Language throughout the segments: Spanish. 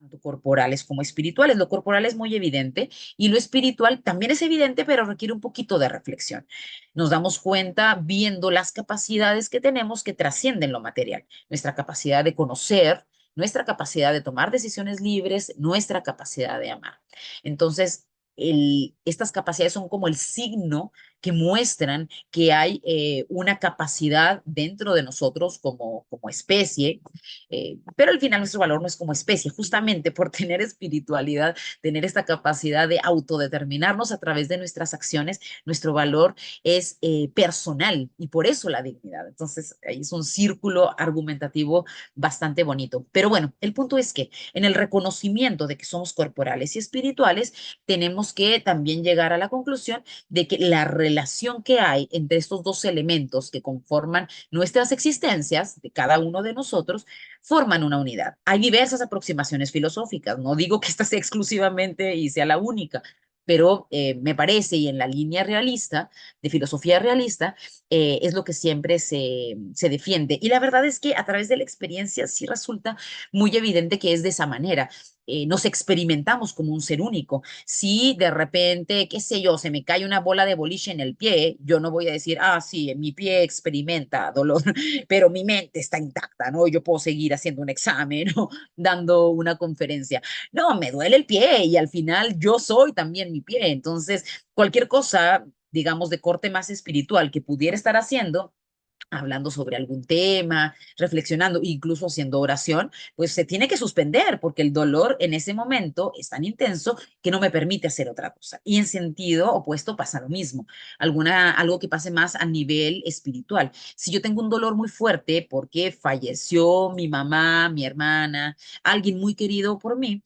tanto corporales como espirituales. Lo corporal es muy evidente y lo espiritual también es evidente, pero requiere un poquito de reflexión. Nos damos cuenta viendo las capacidades que tenemos que trascienden lo material, nuestra capacidad de conocer, nuestra capacidad de tomar decisiones libres, nuestra capacidad de amar. Entonces, estas capacidades son como el signo que muestran que hay una capacidad dentro de nosotros como especie, pero al final nuestro valor no es como especie, justamente por tener espiritualidad, tener esta capacidad de autodeterminarnos a través de nuestras acciones, nuestro valor es personal y por eso la dignidad. Entonces, ahí es un círculo argumentativo bastante bonito. Pero bueno, el punto es que en el reconocimiento de que somos corporales y espirituales, tenemos que también llegar a la conclusión de que la relación que hay entre estos dos elementos que conforman nuestras existencias, de cada uno de nosotros, forman una unidad. Hay diversas aproximaciones filosóficas, no digo que esta sea exclusivamente y sea la única, pero me parece, y en la línea realista, de filosofía realista, es lo que siempre se defiende. Y la verdad es que a través de la experiencia sí resulta muy evidente que es de esa manera. Nos experimentamos como un ser único. Si de repente, qué sé yo, se me cae una bola de boliche en el pie, yo no voy a decir, ah, sí, mi pie experimenta dolor, pero mi mente está intacta, ¿no? Yo puedo seguir haciendo un examen o dando una conferencia. No, me duele el pie y al final yo soy también mi pie. Entonces, cualquier cosa, digamos, de corte más espiritual que pudiera estar haciendo, hablando sobre algún tema, reflexionando, incluso haciendo oración, pues se tiene que suspender porque el dolor en ese momento es tan intenso que no me permite hacer otra cosa. Y en sentido opuesto pasa lo mismo, algo que pase más a nivel espiritual. Si yo tengo un dolor muy fuerte porque falleció mi mamá, mi hermana, alguien muy querido por mí,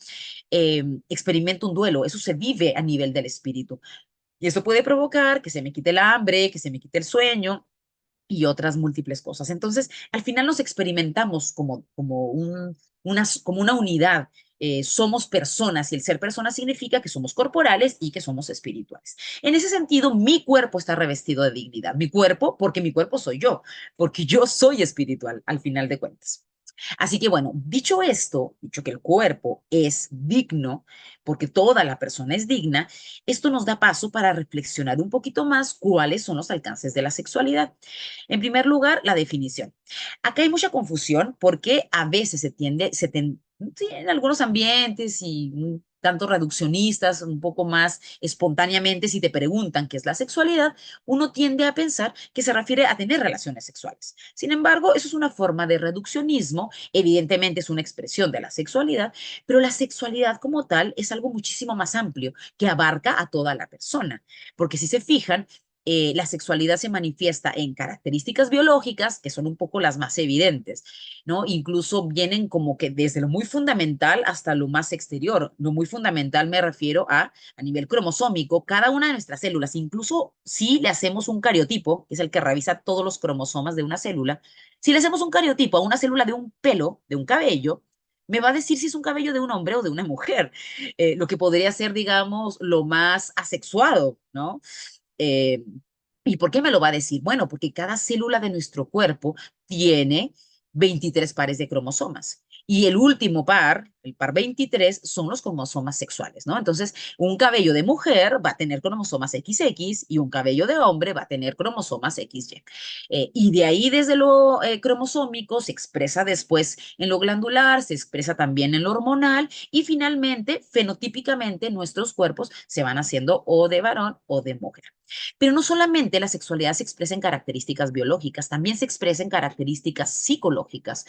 experimento un duelo, eso se vive a nivel del espíritu. Y eso puede provocar que se me quite el hambre, que se me quite el sueño, y otras múltiples cosas. Entonces, al final nos experimentamos como una unidad. Somos personas y el ser persona significa que somos corporales y que somos espirituales. En ese sentido, mi cuerpo está revestido de dignidad. Mi cuerpo, porque mi cuerpo soy yo, porque yo soy espiritual al final de cuentas. Así que bueno, dicho esto, dicho que el cuerpo es digno, porque toda la persona es digna, esto nos da paso para reflexionar un poquito más cuáles son los alcances de la sexualidad. En primer lugar, la definición. Acá hay mucha confusión porque a veces sí, en algunos ambientes y un tanto reduccionistas, un poco más espontáneamente, si te preguntan qué es la sexualidad, uno tiende a pensar que se refiere a tener relaciones sexuales. Sin embargo, eso es una forma de reduccionismo, evidentemente es una expresión de la sexualidad, pero la sexualidad como tal es algo muchísimo más amplio que abarca a toda la persona, porque si se fijan, la sexualidad se manifiesta en características biológicas, que son un poco las más evidentes, ¿no? Incluso vienen como que desde lo muy fundamental hasta lo más exterior. Lo muy fundamental me refiero a nivel cromosómico, cada una de nuestras células, incluso si le hacemos un cariotipo, que es el que revisa todos los cromosomas de una célula, si le hacemos un cariotipo a una célula de un pelo, de un cabello, me va a decir si es un cabello de un hombre o de una mujer, lo que podría ser, digamos, lo más asexuado, ¿no? Eh, ¿Y por qué me lo va a decir? Bueno, porque cada célula de nuestro cuerpo tiene 23 pares de cromosomas. Y el último par, el par 23, son los cromosomas sexuales, ¿no? Entonces, un cabello de mujer va a tener cromosomas XX y un cabello de hombre va a tener cromosomas XY. Y de ahí, desde lo cromosómico, se expresa después en lo glandular, se expresa también en lo hormonal y finalmente, fenotípicamente, nuestros cuerpos se van haciendo o de varón o de mujer. Pero no solamente la sexualidad se expresa en características biológicas, también se expresa en características psicológicas.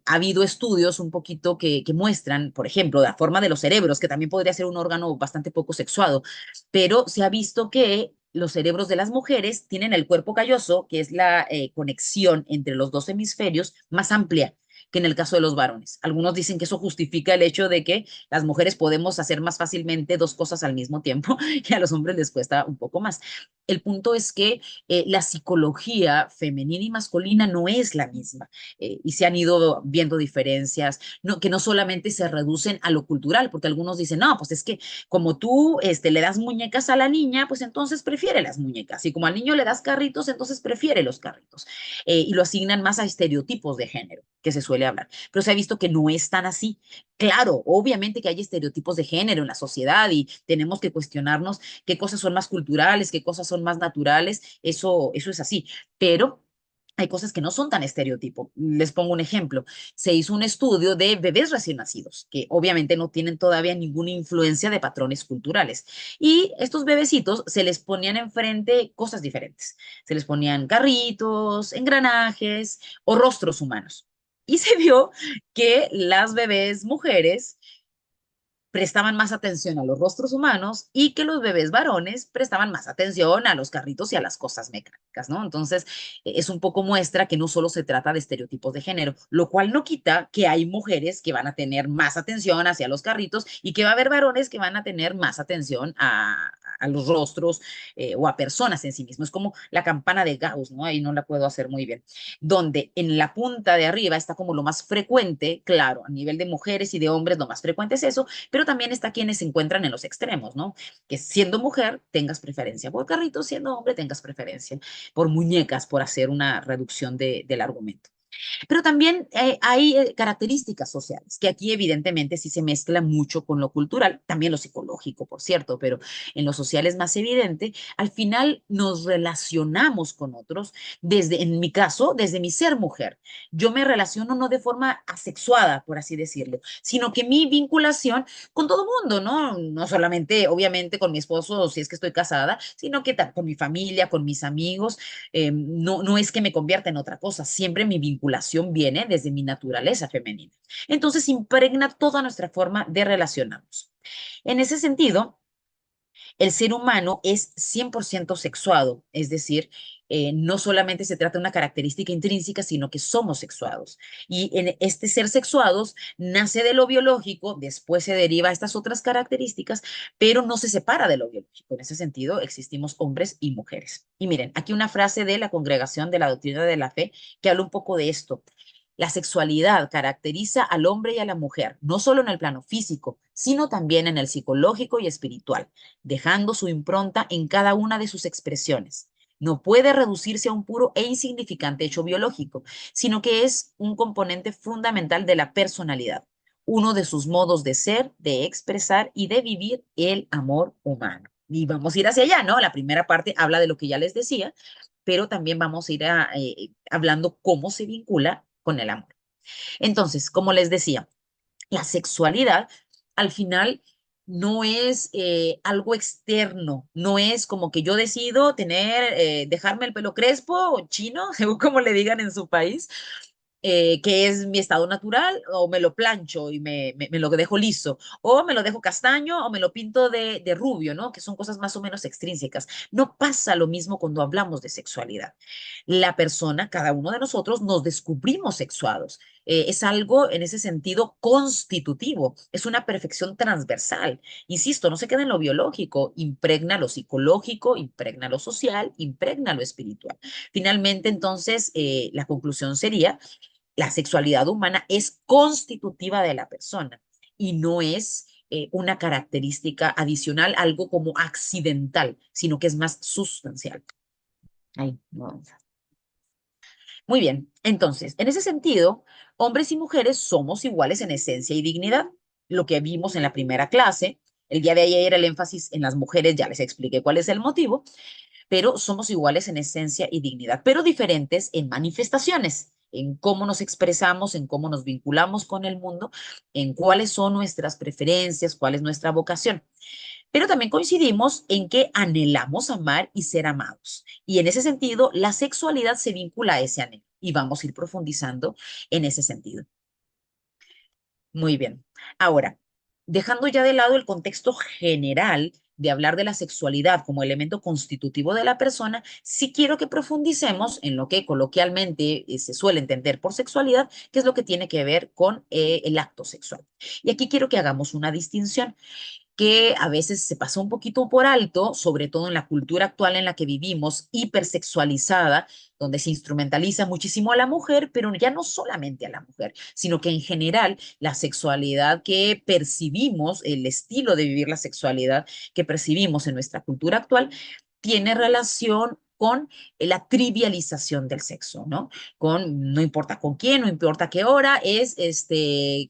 Ha habido estudios un poquito que muestran, por ejemplo, la forma de los cerebros, que también podría ser un órgano bastante poco sexuado, pero se ha visto que los cerebros de las mujeres tienen el cuerpo calloso, que es la conexión entre los dos hemisferios más amplia que en el caso de los varones. Algunos dicen que eso justifica el hecho de que las mujeres podemos hacer más fácilmente dos cosas al mismo tiempo y a los hombres les cuesta un poco más. El punto es que la psicología femenina y masculina no es la misma y se han ido viendo diferencias no, que no solamente se reducen a lo cultural, porque algunos dicen, no, pues es que como tú le das muñecas a la niña, pues entonces prefiere las muñecas y como al niño le das carritos, entonces prefiere los carritos y lo asignan más a estereotipos de género que se suelen suele hablar, pero se ha visto que no es tan así. Claro, obviamente que hay estereotipos de género en la sociedad y tenemos que cuestionarnos qué cosas son más culturales, qué cosas son más naturales, eso es así, pero hay cosas que no son tan estereotipo. Les pongo un ejemplo. Se hizo un estudio de bebés recién nacidos, que obviamente no tienen todavía ninguna influencia de patrones culturales. Y estos bebecitos se les ponían enfrente cosas diferentes. Se les ponían carritos, engranajes o rostros humanos. Y se vio que las bebés mujeres prestaban más atención a los rostros humanos y que los bebés varones prestaban más atención a los carritos y a las cosas mecánicas, ¿no? Entonces, es un poco muestra que no solo se trata de estereotipos de género, lo cual no quita que hay mujeres que van a tener más atención hacia los carritos y que va a haber varones que van a tener más atención a los rostros o a personas en sí mismos. Es como la campana de Gauss, ¿no? Ahí no la puedo hacer muy bien, donde en la punta de arriba está como lo más frecuente, claro, a nivel de mujeres y de hombres, lo más frecuente es eso, pero también está quienes se encuentran en los extremos, ¿no? Que siendo mujer tengas preferencia por carritos, siendo hombre tengas preferencia por muñecas, por hacer una reducción del argumento. Pero también hay características sociales, que aquí evidentemente sí se mezcla mucho con lo cultural, también lo psicológico, por cierto, pero en lo social es más evidente. Al final nos relacionamos con otros, desde, en mi caso, desde mi ser mujer. Yo me relaciono no de forma asexuada, por así decirlo, sino que mi vinculación con todo mundo, ¿no? No solamente, obviamente, con mi esposo, si es que estoy casada, sino que con mi familia, con mis amigos, no es que me convierta en otra cosa, siempre mi vinculación viene desde mi naturaleza femenina. Entonces impregna toda nuestra forma de relacionarnos. En ese sentido, el ser humano es 100% sexuado, es decir, no solamente se trata de una característica intrínseca, sino que somos sexuados. Y en este ser sexuados nace de lo biológico, después se deriva a estas otras características, pero no se separa de lo biológico. En ese sentido, existimos hombres y mujeres. Y miren, aquí una frase de la Congregación de la Doctrina de la Fe que habla un poco de esto. La sexualidad caracteriza al hombre y a la mujer, no solo en el plano físico, sino también en el psicológico y espiritual, dejando su impronta en cada una de sus expresiones. No puede reducirse a un puro e insignificante hecho biológico, sino que es un componente fundamental de la personalidad, uno de sus modos de ser, de expresar y de vivir el amor humano. Y vamos a ir hacia allá, ¿no? La primera parte habla de lo que ya les decía, pero también vamos a ir hablando cómo se vincula con el amor. Entonces, como les decía, la sexualidad al final no es algo externo, no es como que yo decido tener, dejarme el pelo crespo o chino, según como le digan en su país, que es mi estado natural, o me lo plancho y me lo dejo liso, o me lo dejo castaño, o me lo pinto de rubio, ¿no? Que son cosas más o menos extrínsecas. No pasa lo mismo cuando hablamos de sexualidad. La persona, cada uno de nosotros, nos descubrimos sexuados. Es algo en ese sentido constitutivo, es una perfección transversal. Insisto, no se queda en lo biológico, impregna lo psicológico, impregna lo social, impregna lo espiritual. Finalmente, entonces, la conclusión sería la sexualidad humana es constitutiva de la persona y no es una característica adicional, algo como accidental, sino que es más sustancial. Ahí, no. Muy bien, entonces, en ese sentido, hombres y mujeres somos iguales en esencia y dignidad. Lo que vimos en la primera clase, el día de ayer el énfasis en las mujeres, ya les expliqué cuál es el motivo, pero somos iguales en esencia y dignidad, pero diferentes en manifestaciones, en cómo nos expresamos, en cómo nos vinculamos con el mundo, en cuáles son nuestras preferencias, cuál es nuestra vocación. Pero también coincidimos en que anhelamos amar y ser amados. Y en ese sentido, la sexualidad se vincula a ese anhelo y vamos a ir profundizando en ese sentido. Muy bien. Ahora, dejando ya de lado el contexto general de hablar de la sexualidad como elemento constitutivo de la persona, sí quiero que profundicemos en lo que coloquialmente se suele entender por sexualidad, que es lo que tiene que ver con el acto sexual. Y aquí quiero que hagamos una distinción que a veces se pasa un poquito por alto, sobre todo en la cultura actual en la que vivimos, hipersexualizada, donde se instrumentaliza muchísimo a la mujer, pero ya no solamente a la mujer, sino que en general la sexualidad que percibimos, el estilo de vivir la sexualidad que percibimos en nuestra cultura actual, tiene relación con la trivialización del sexo, ¿no? Con no importa con quién, no importa qué hora, es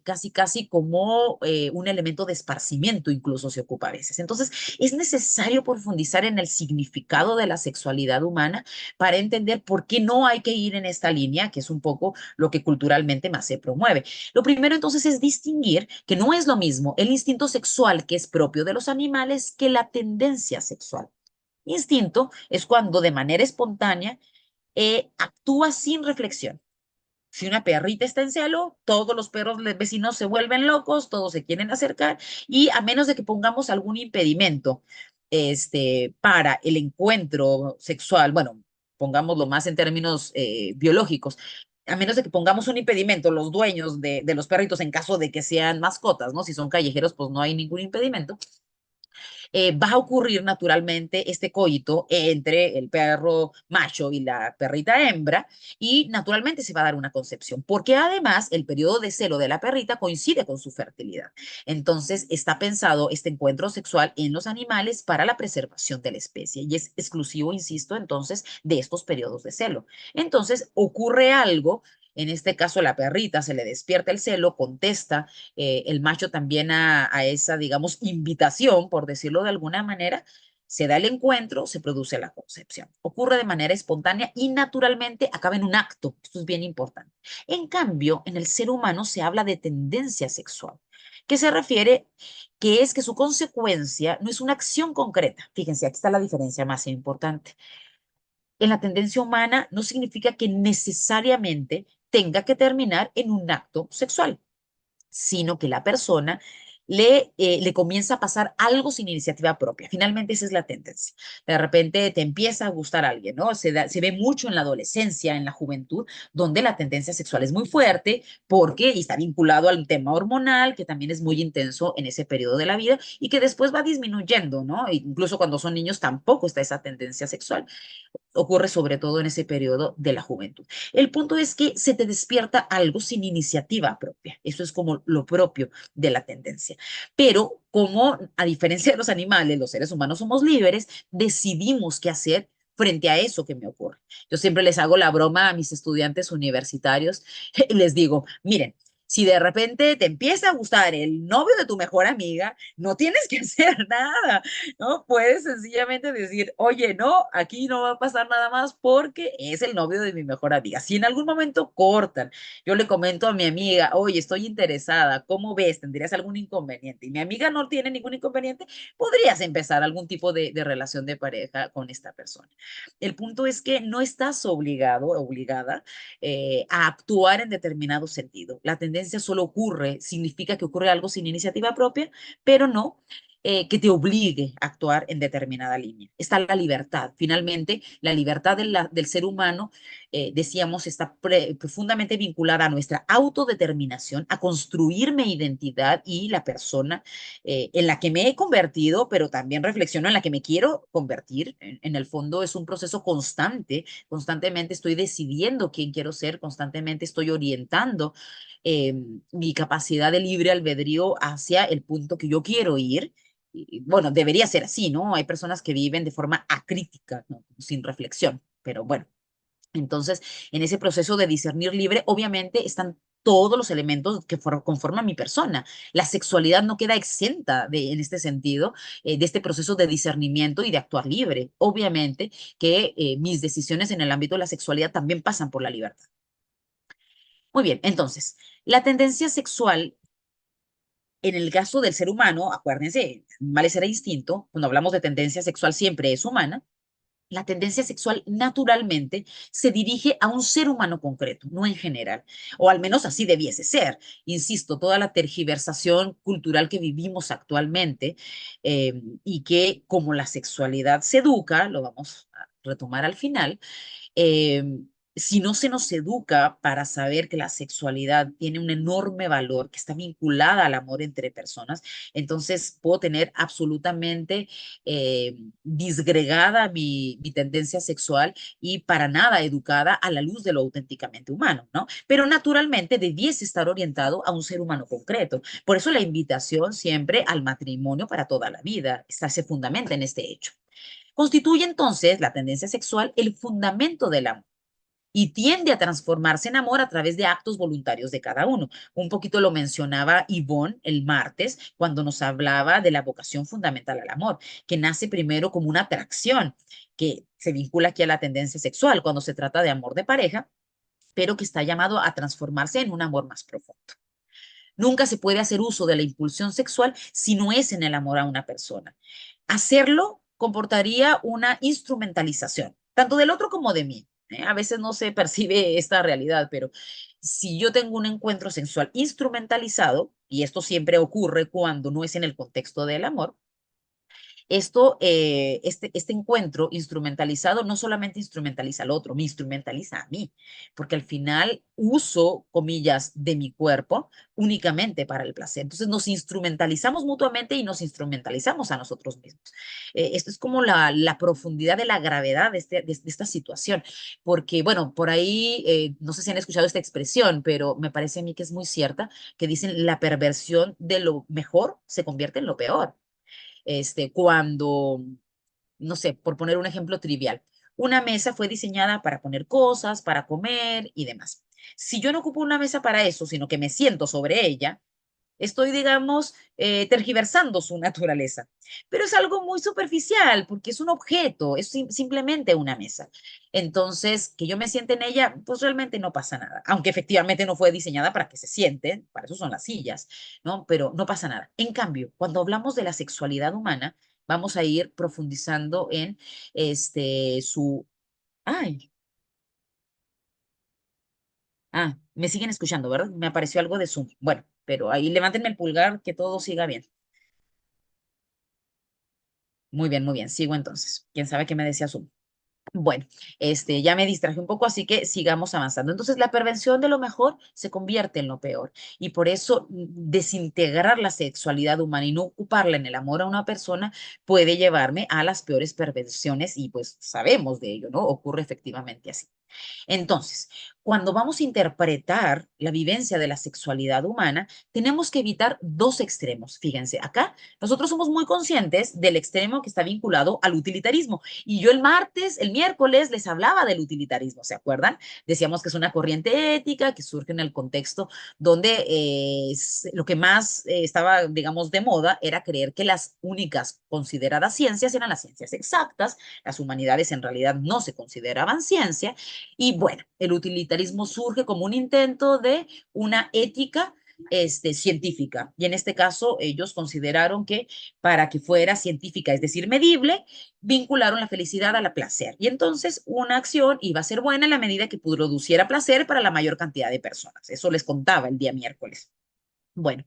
casi como un elemento de esparcimiento, incluso se ocupa a veces. Entonces, es necesario profundizar en el significado de la sexualidad humana para entender por qué no hay que ir en esta línea, que es un poco lo que culturalmente más se promueve. Lo primero entonces es distinguir que no es lo mismo el instinto sexual que es propio de los animales que la tendencia sexual. Instinto es cuando de manera espontánea actúa sin reflexión. Si una perrita está en celo, todos los perros vecinos se vuelven locos, todos se quieren acercar y a menos de que pongamos algún impedimento para el encuentro sexual, bueno, pongámoslo más en términos biológicos, a menos de que pongamos un impedimento, los dueños de los perritos, en caso de que sean mascotas, ¿no? Si son callejeros, pues no hay ningún impedimento, va a ocurrir naturalmente este coito entre el perro macho y la perrita hembra y naturalmente se va a dar una concepción, porque además el periodo de celo de la perrita coincide con su fertilidad. Entonces está pensado este encuentro sexual en los animales para la preservación de la especie y es exclusivo, insisto, entonces de estos periodos de celo. Entonces ocurre algo. En este caso, la perrita se le despierta el celo, contesta el macho también a esa, digamos, invitación, por decirlo de alguna manera, se da el encuentro, se produce la concepción. Ocurre de manera espontánea y naturalmente acaba en un acto. Esto es bien importante. En cambio, en el ser humano se habla de tendencia sexual, que se refiere que es que su consecuencia no es una acción concreta. Fíjense, aquí está la diferencia más importante. En la tendencia humana no significa que necesariamente tenga que terminar en un acto sexual, sino que la persona le comienza a pasar algo sin iniciativa propia. Finalmente esa es la tendencia. De repente te empieza a gustar alguien, ¿no? Se ve mucho en la adolescencia, en la juventud, donde la tendencia sexual es muy fuerte porque está vinculado al tema hormonal, que también es muy intenso en ese periodo de la vida y que después va disminuyendo, ¿no? Incluso cuando son niños tampoco está esa tendencia sexual. Ocurre sobre todo en ese periodo de la juventud. El punto es que se te despierta algo sin iniciativa propia. Eso es como lo propio de la tendencia. Pero como a diferencia de los animales, los seres humanos somos libres, decidimos qué hacer frente a eso que me ocurre. Yo siempre les hago la broma a mis estudiantes universitarios y les digo, miren, si de repente te empieza a gustar el novio de tu mejor amiga, no tienes que hacer nada. ¿No? Puedes sencillamente decir, oye, no, aquí no va a pasar nada más porque es el novio de mi mejor amiga. Si en algún momento cortan, yo le comento a mi amiga, oye, estoy interesada, ¿cómo ves? ¿Tendrías algún inconveniente? Y mi amiga no tiene ningún inconveniente, podrías empezar algún tipo de relación de pareja con esta persona. El punto es que no estás obligado, obligada a actuar en determinado sentido. La tendencia solo ocurre, significa que ocurre algo sin iniciativa propia, pero no que te obligue a actuar en determinada línea. Está la libertad. Finalmente, la libertad del ser humano, decíamos, está profundamente vinculada a nuestra autodeterminación, a construir mi identidad y la persona en la que me he convertido, pero también reflexiono en la que me quiero convertir. En el fondo es un proceso constante, constantemente estoy decidiendo quién quiero ser, constantemente estoy orientando eh, mi capacidad de libre albedrío hacia el punto que yo quiero ir. Y, bueno, debería ser así, ¿no? Hay personas que viven de forma acrítica, ¿no? Sin reflexión, pero bueno. Entonces, en ese proceso de discernir libre, obviamente están todos los elementos que conforman mi persona. La sexualidad no queda exenta en este sentido, de este proceso de discernimiento y de actuar libre. Obviamente que mis decisiones en el ámbito de la sexualidad también pasan por la libertad. Muy bien, entonces, la tendencia sexual en el caso del ser humano, acuérdense, animales era instinto, cuando hablamos de tendencia sexual siempre es humana, la tendencia sexual naturalmente se dirige a un ser humano concreto, no en general, o al menos así debiese ser. Insisto, toda la tergiversación cultural que vivimos actualmente y que como la sexualidad se educa, lo vamos a retomar al final, eh, si no se nos educa para saber que la sexualidad tiene un enorme valor, que está vinculada al amor entre personas, entonces puedo tener absolutamente disgregada mi tendencia sexual y para nada educada a la luz de lo auténticamente humano, ¿no? Pero naturalmente debiese estar orientado a un ser humano concreto. Por eso la invitación siempre al matrimonio para toda la vida, está, se fundamenta en este hecho. Constituye entonces la tendencia sexual el fundamento del amor y tiende a transformarse en amor a través de actos voluntarios de cada uno. Un poquito lo mencionaba Yvonne el martes cuando nos hablaba de la vocación fundamental al amor, que nace primero como una atracción que se vincula aquí a la tendencia sexual cuando se trata de amor de pareja, pero que está llamado a transformarse en un amor más profundo. Nunca se puede hacer uso de la impulsión sexual si no es en el amor a una persona. Hacerlo comportaría una instrumentalización, tanto del otro como de mí. A veces no se percibe esta realidad, pero si yo tengo un encuentro sexual instrumentalizado, y esto siempre ocurre cuando no es en el contexto del amor, este encuentro instrumentalizado no solamente instrumentaliza al otro, me instrumentaliza a mí, porque al final uso, comillas, de mi cuerpo únicamente para el placer. Entonces nos instrumentalizamos mutuamente y nos instrumentalizamos a nosotros mismos. Esto es como la profundidad de la gravedad de esta situación, porque bueno, por ahí, no sé si han escuchado esta expresión, pero me parece a mí que es muy cierta, que dicen la perversión de lo mejor se convierte en lo peor. Cuando, no sé, por poner un ejemplo trivial, una mesa fue diseñada para poner cosas, para comer y demás. Si yo no ocupo una mesa para eso, sino que me siento sobre ella, estoy, digamos, tergiversando su naturaleza. Pero es algo muy superficial porque es un objeto, es simplemente una mesa. Entonces, que yo me siente en ella, pues realmente no pasa nada. Aunque efectivamente no fue diseñada para que se sienten, para eso son las sillas, ¿no? Pero no pasa nada. En cambio, cuando hablamos de la sexualidad humana, vamos a ir profundizando en su... Ay, me siguen escuchando, ¿verdad? Me apareció algo de Zoom. Bueno, pero ahí levántenme el pulgar, que todo siga bien. Muy bien, sigo entonces. ¿Quién sabe qué me decía Zoom? Bueno, ya me distraje un poco, así que sigamos avanzando. Entonces, la prevención de lo mejor se convierte en lo peor y por eso desintegrar la sexualidad humana y no ocuparla en el amor a una persona puede llevarme a las peores perversiones y pues sabemos de ello, ¿no? Ocurre efectivamente así. Entonces, cuando vamos a interpretar la vivencia de la sexualidad humana, tenemos que evitar dos extremos. Fíjense, acá nosotros somos muy conscientes del extremo que está vinculado al utilitarismo. Y yo el miércoles les hablaba del utilitarismo, ¿se acuerdan? Decíamos que es una corriente ética que surge en el contexto donde lo que más estaba, digamos, de moda era creer que las únicas consideradas ciencias eran las ciencias exactas, las humanidades en realidad no se consideraban ciencia y bueno, el utilitarismo surge como un intento de una ética científica. Y en este caso, ellos consideraron que para que fuera científica, es decir, medible, vincularon la felicidad a la placer. Y entonces una acción iba a ser buena en la medida que produciera placer para la mayor cantidad de personas. Eso les contaba el día miércoles. Bueno,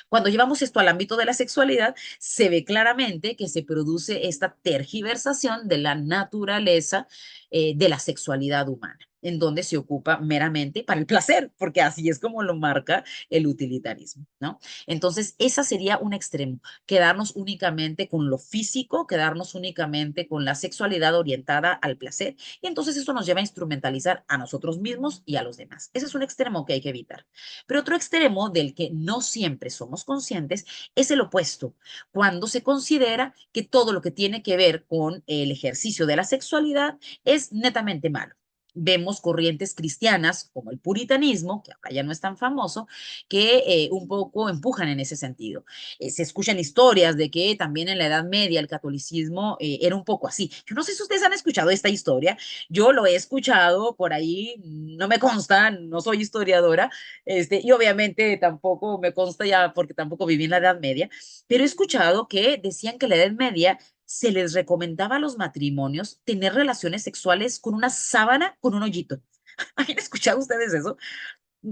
cuando llevamos esto al ámbito de la sexualidad, se ve claramente que se produce esta tergiversación de la naturaleza de la sexualidad humana, en donde se ocupa meramente para el placer, porque así es como lo marca el utilitarismo, ¿no? Entonces, esa sería un extremo, quedarnos únicamente con lo físico, quedarnos únicamente con la sexualidad orientada al placer, y entonces eso nos lleva a instrumentalizar a nosotros mismos y a los demás. Ese es un extremo que hay que evitar. Pero otro extremo del que no siempre somos conscientes es el opuesto, cuando se considera que todo lo que tiene que ver con el ejercicio de la sexualidad es netamente malo. Vemos corrientes cristianas como el puritanismo, que ahora ya no es tan famoso, que un poco empujan en ese sentido. Se escuchan historias de que también en la Edad Media el catolicismo era un poco así. Yo no sé si ustedes han escuchado esta historia, yo lo he escuchado por ahí, no me consta, no soy historiadora, y obviamente tampoco me consta ya porque tampoco viví en la Edad Media, pero he escuchado que decían que en la Edad Media se les recomendaba a los matrimonios tener relaciones sexuales con una sábana con un hoyito. ¿Han escuchado ustedes eso?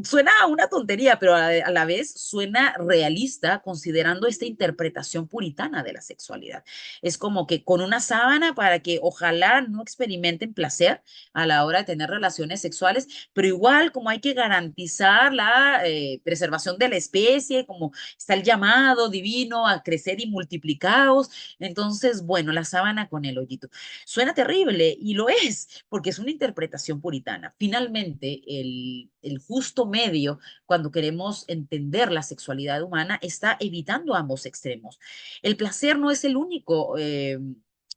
Suena a una tontería, pero a la vez suena realista considerando esta interpretación puritana de la sexualidad. Es como que con una sábana para que ojalá no experimenten placer a la hora de tener relaciones sexuales, pero igual como hay que garantizar la preservación de la especie, como está el llamado divino a crecer y multiplicados, entonces, bueno, la sábana con el hoyito. Suena terrible y lo es, porque es una interpretación puritana. Finalmente, el justo medio, cuando queremos entender la sexualidad humana, está evitando ambos extremos. El placer no es el único.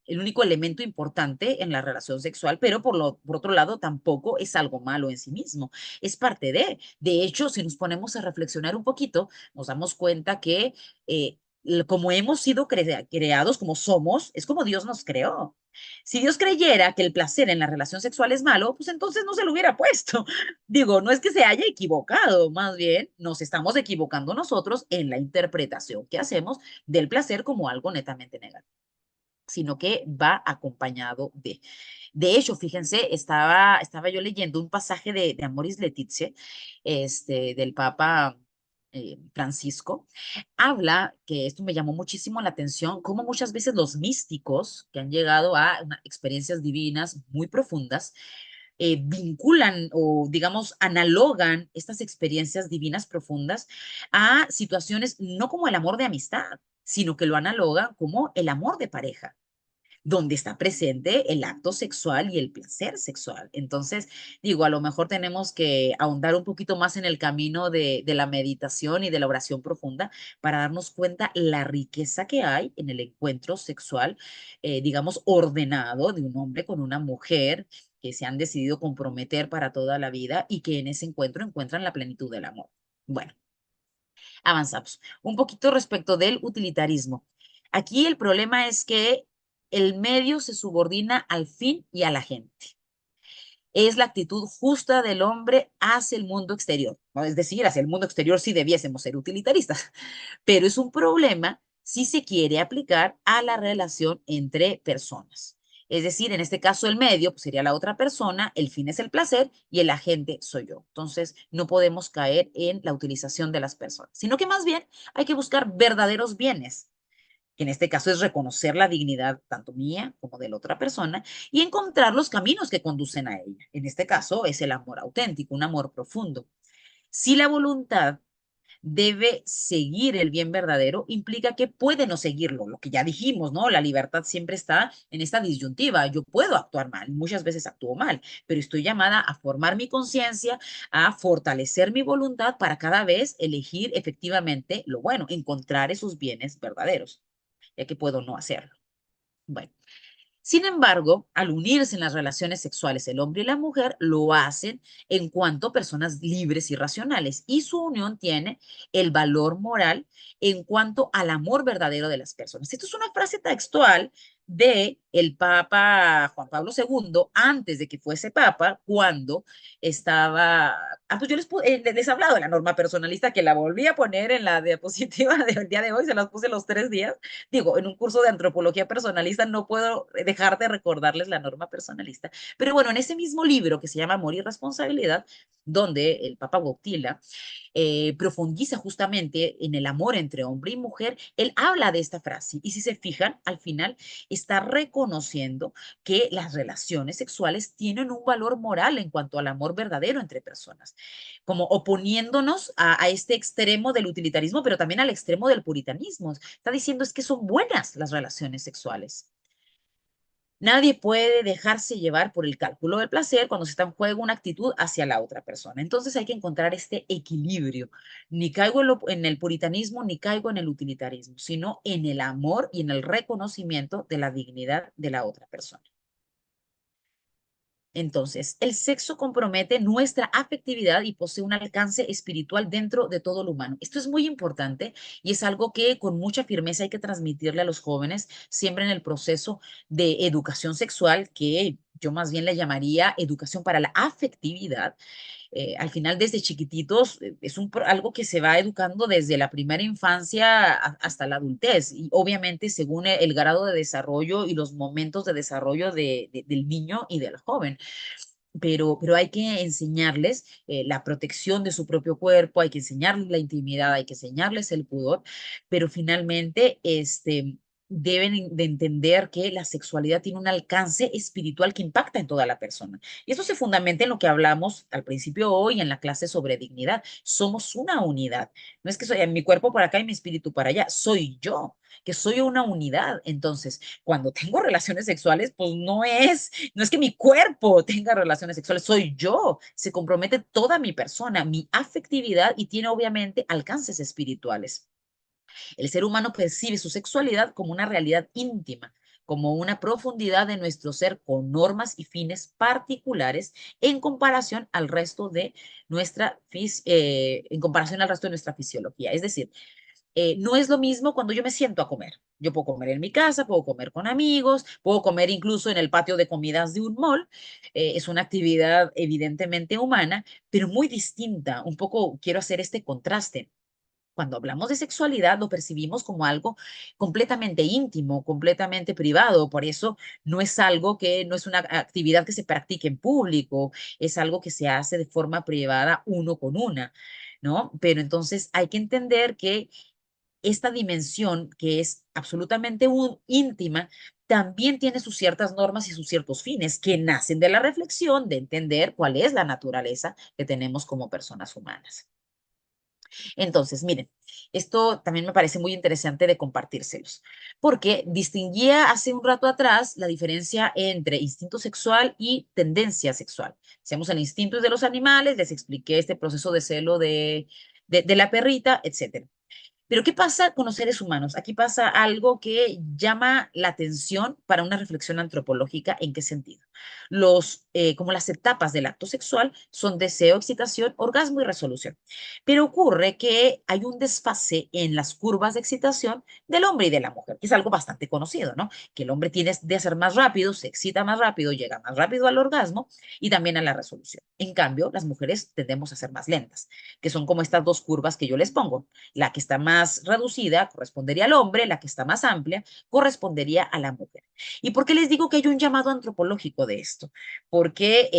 el único elemento importante en la relación sexual, pero por otro lado tampoco es algo malo en sí mismo, es parte de hecho, si nos ponemos a reflexionar un poquito, nos damos cuenta que como hemos sido creados, como somos, es como Dios nos creó. Si Dios creyera que el placer en la relación sexual es malo, pues entonces no se lo hubiera puesto. Digo, no es que se haya equivocado, más bien nos estamos equivocando nosotros en la interpretación que hacemos del placer como algo netamente negativo, sino que va acompañado de. De hecho, fíjense, estaba yo leyendo un pasaje de Amoris Laetitia, del Papa Francisco. Habla, que esto me llamó muchísimo la atención, cómo muchas veces los místicos que han llegado a experiencias divinas muy profundas, vinculan o, digamos, analogan estas experiencias divinas profundas a situaciones no como el amor de amistad, sino que lo analogan como el amor de pareja, donde está presente el acto sexual y el placer sexual. Entonces, digo, a lo mejor tenemos que ahondar un poquito más en el camino de la meditación y de la oración profunda para darnos cuenta la riqueza que hay en el encuentro sexual, digamos, ordenado de un hombre con una mujer que se han decidido comprometer para toda la vida y que en ese encuentro encuentran la plenitud del amor. Bueno, avanzamos. Un poquito respecto del utilitarismo. Aquí el problema es que el medio se subordina al fin y a la gente. Es la actitud justa del hombre hacia el mundo exterior, ¿no? Es decir, hacia el mundo exterior sí debiésemos ser utilitaristas, pero es un problema si se quiere aplicar a la relación entre personas. Es decir, en este caso el medio pues, sería la otra persona, el fin es el placer y el agente soy yo. Entonces, no podemos caer en la utilización de las personas, sino que más bien hay que buscar verdaderos bienes, que en este caso es reconocer la dignidad tanto mía como de la otra persona y encontrar los caminos que conducen a ella. En este caso es el amor auténtico, un amor profundo. Si la voluntad debe seguir el bien verdadero, implica que puede no seguirlo, lo que ya dijimos, ¿no? La libertad siempre está en esta disyuntiva. Yo puedo actuar mal, muchas veces actúo mal, pero estoy llamada a formar mi conciencia, a fortalecer mi voluntad para cada vez elegir efectivamente lo bueno, encontrar esos bienes verdaderos, ya que puedo no hacerlo. Bueno, sin embargo, al unirse en las relaciones sexuales el hombre y la mujer, lo hacen en cuanto personas libres y racionales, y su unión tiene el valor moral en cuanto al amor verdadero de las personas. Esto es una frase textual de el Papa Juan Pablo II, antes de que fuese Papa, cuando estaba... pues yo les he hablado de la norma personalista, que la volví a poner en la diapositiva del día de hoy, se las puse los 3 días. Digo, en un curso de antropología personalista no puedo dejar de recordarles la norma personalista. Pero bueno, en ese mismo libro que se llama Amor y Responsabilidad, donde el Papa Botila profundiza justamente en el amor entre hombre y mujer, él habla de esta frase. Y si se fijan, al final está reconociendo que las relaciones sexuales tienen un valor moral en cuanto al amor verdadero entre personas, como oponiéndonos a este extremo del utilitarismo, pero también al extremo del puritanismo. Está diciendo es que son buenas las relaciones sexuales. Nadie puede dejarse llevar por el cálculo del placer cuando se está en juego una actitud hacia la otra persona. Entonces hay que encontrar este equilibrio. Ni caigo en el puritanismo, ni caigo en el utilitarismo, sino en el amor y en el reconocimiento de la dignidad de la otra persona. Entonces, el sexo compromete nuestra afectividad y posee un alcance espiritual dentro de todo lo humano. Esto es muy importante y es algo que con mucha firmeza hay que transmitirle a los jóvenes siempre en el proceso de educación sexual, que yo más bien le llamaría educación para la afectividad. Al final desde chiquititos es algo que se va educando desde la primera infancia hasta la adultez y obviamente según el grado de desarrollo y los momentos de desarrollo del niño y del joven. Pero hay que enseñarles la protección de su propio cuerpo, hay que enseñarles la intimidad, hay que enseñarles el pudor, pero finalmente deben de entender que la sexualidad tiene un alcance espiritual que impacta en toda la persona. Y eso se fundamenta en lo que hablamos al principio hoy en la clase sobre dignidad. Somos una unidad. No es que soy en mi cuerpo para acá y mi espíritu para allá, soy yo, que soy una unidad. Entonces, cuando tengo relaciones sexuales, pues no es que mi cuerpo tenga relaciones sexuales, soy yo. Se compromete toda mi persona, mi afectividad y tiene obviamente alcances espirituales. El ser humano percibe su sexualidad como una realidad íntima, como una profundidad de nuestro ser con normas y fines particulares en comparación al resto de en comparación al resto de nuestra fisiología. Es decir, no es lo mismo cuando yo me siento a comer. Yo puedo comer en mi casa, puedo comer con amigos, puedo comer incluso en el patio de comidas de un mall. Es una actividad evidentemente humana, pero muy distinta. Un poco quiero hacer este contraste. Cuando hablamos de sexualidad, lo percibimos como algo completamente íntimo, completamente privado. Por eso no es algo que, no es una actividad que se practique en público, es algo que se hace de forma privada uno con una, ¿no? Pero entonces hay que entender que esta dimensión que es absolutamente íntima, también tiene sus ciertas normas y sus ciertos fines que nacen de la reflexión, de entender cuál es la naturaleza que tenemos como personas humanas. Entonces, miren, esto también me parece muy interesante de compartírselos, porque distinguía hace un rato atrás la diferencia entre instinto sexual y tendencia sexual. Decíamos el instinto es de los animales, les expliqué este proceso de celo de la perrita, etcétera. Pero ¿qué pasa con los seres humanos? Aquí pasa algo que llama la atención para una reflexión antropológica. ¿En qué sentido? Como las etapas del acto sexual son deseo, excitación, orgasmo y resolución. Pero ocurre que hay un desfase en las curvas de excitación del hombre y de la mujer, que es algo bastante conocido, ¿no? Que el hombre tiene de ser más rápido, se excita más rápido, llega más rápido al orgasmo y también a la resolución. En cambio, las mujeres tendemos a ser más lentas, que son como estas dos curvas que yo les pongo. La que está más reducida correspondería al hombre, la que está más amplia correspondería a la mujer. ¿Y por qué les digo que hay un llamado antropológico de esto? Porque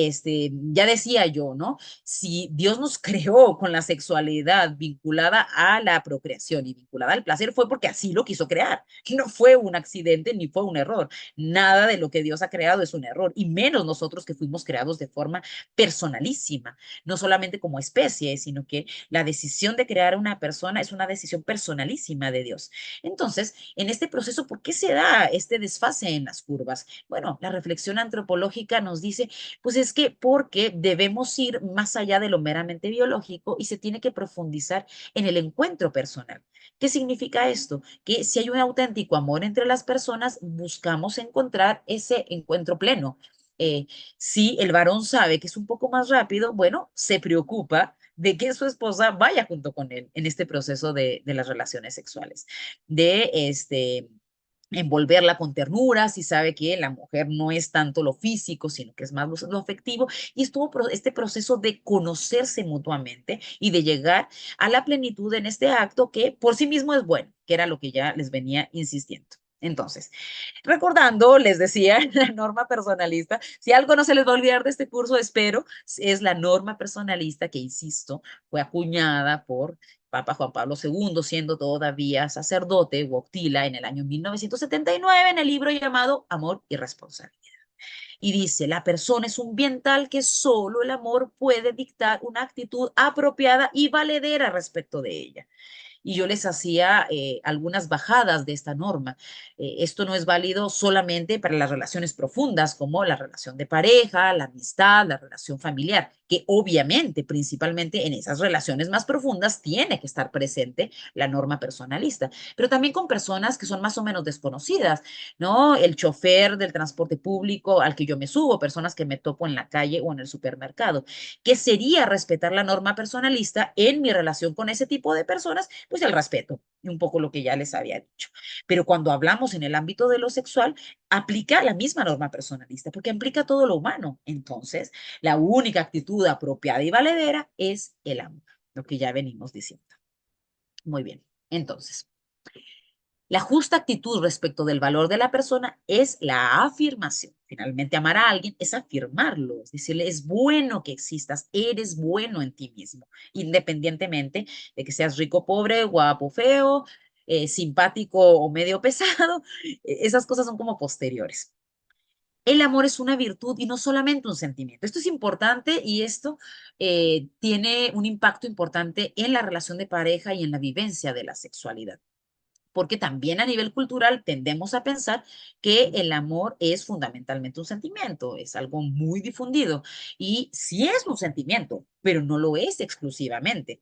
ya decía yo, ¿no? Si Dios nos creó con la sexualidad vinculada a la procreación y vinculada al placer, fue porque así lo quiso crear. No fue un accidente ni fue un error. Nada de lo que Dios ha creado es un error, y menos nosotros que fuimos creados de forma personalísima, no solamente como especie, sino que la decisión de crear una persona es una decisión personalísima de Dios. Entonces, en este proceso, ¿por qué se da este desfase en las curvas? Bueno, la reflexión antropológica nos dice, pues es que porque debemos ir más allá de lo meramente biológico y se tiene que profundizar en el encuentro personal. ¿Qué significa esto? Que si hay un auténtico amor entre las personas, buscamos encontrar ese encuentro pleno. Eh, si el varón sabe que es un poco más rápido, bueno, se preocupa de que su esposa vaya junto con él en este proceso de las relaciones sexuales, de envolverla con ternura, si sabe que la mujer no es tanto lo físico, sino que es más lo afectivo, y estuvo este proceso de conocerse mutuamente y de llegar a la plenitud en este acto que por sí mismo es bueno, que era lo que ya les venía insistiendo. Entonces, recordando, les decía, la norma personalista, si algo no se les va a olvidar de este curso, espero, es la norma personalista que, insisto, fue acuñada por Papa Juan Pablo II, siendo todavía sacerdote, Wojtyla, en el año 1979, en el libro llamado Amor y Responsabilidad. Y dice, la persona es un bien tal que solo el amor puede dictar una actitud apropiada y valedera respecto de ella, y yo les hacía algunas bajadas de esta norma. Esto no es válido solamente para las relaciones profundas, como la relación de pareja, la amistad, la relación familiar, que obviamente, principalmente en esas relaciones más profundas, tiene que estar presente la norma personalista, pero también con personas que son más o menos desconocidas, ¿no? El chofer del transporte público al que yo me subo, personas que me topo en la calle o en el supermercado. ¿Qué sería respetar la norma personalista en mi relación con ese tipo de personas? Pues el respeto, y un poco lo que ya les había dicho. Pero cuando hablamos en el ámbito de lo sexual, aplica la misma norma personalista, porque implica todo lo humano. Entonces, la única actitud apropiada y valedera es el amor, lo que ya venimos diciendo. Muy bien. Entonces, la justa actitud respecto del valor de la persona es la afirmación. Finalmente, amar a alguien es afirmarlo, es decirle, es bueno que existas, eres bueno en ti mismo, independientemente de que seas rico, pobre, guapo, feo, simpático o medio pesado. Esas cosas son como posteriores. El amor es una virtud y no solamente un sentimiento. Esto es importante, y esto tiene un impacto importante en la relación de pareja y en la vivencia de la sexualidad. porque también a nivel cultural tendemos a pensar que el amor es fundamentalmente un sentimiento, es algo muy difundido y sí es un sentimiento, pero no lo es exclusivamente.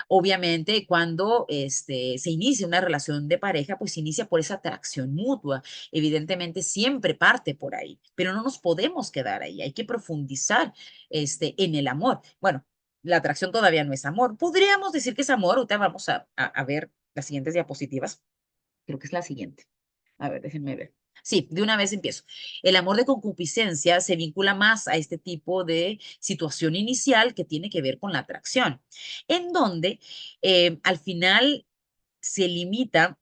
Obviamente, cuando se inicia una relación de pareja, pues se inicia por esa atracción mutua. Evidentemente, siempre parte por ahí, pero no nos podemos quedar ahí. Hay que profundizar en el amor. Bueno, la atracción todavía no es amor. Podríamos decir que es amor. Ahorita vamos a ver las siguientes diapositivas. Creo que es la siguiente. A ver, déjenme ver. Sí, de una vez empiezo. El amor de concupiscencia se vincula más a este tipo de situación inicial que tiene que ver con la atracción, en donde al final se limita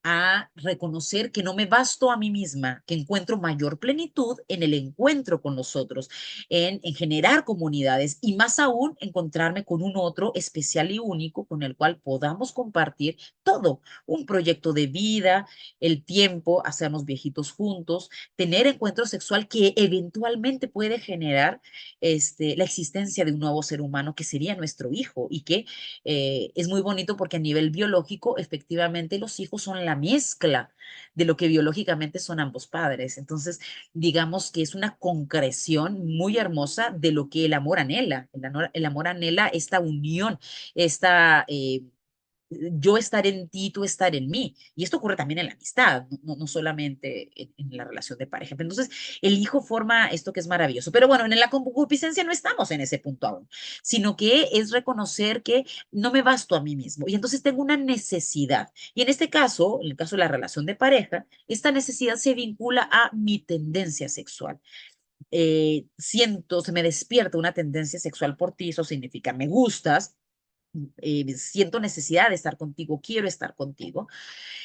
a reconocer que no me basto a mí misma, que encuentro mayor plenitud en el encuentro con los otros, en generar comunidades y más aún encontrarme con un otro especial y único con el cual podamos compartir todo, un proyecto de vida, el tiempo, hacernos viejitos juntos, tener encuentro sexual que eventualmente puede generar la existencia de un nuevo ser humano que sería nuestro hijo y que es muy bonito porque a nivel biológico, efectivamente, los hijos son la mezcla de lo que biológicamente son ambos padres. Entonces, digamos que es una concreción muy hermosa de lo que el amor anhela. El amor anhela esta unión, esta yo estar en ti, tú estar en mí. Y esto ocurre también en la amistad, no solamente en la relación de pareja. Entonces, el hijo forma esto que es maravilloso. Pero bueno, en la concupiscencia no estamos en ese punto aún, sino que es reconocer que no me basto a mí mismo. Y entonces tengo una necesidad. Y en este caso, en el caso de la relación de pareja, esta necesidad se vincula a mi tendencia sexual. Siento, se me despierta una tendencia sexual por ti, eso significa me gustas, siento necesidad de estar contigo, quiero estar contigo,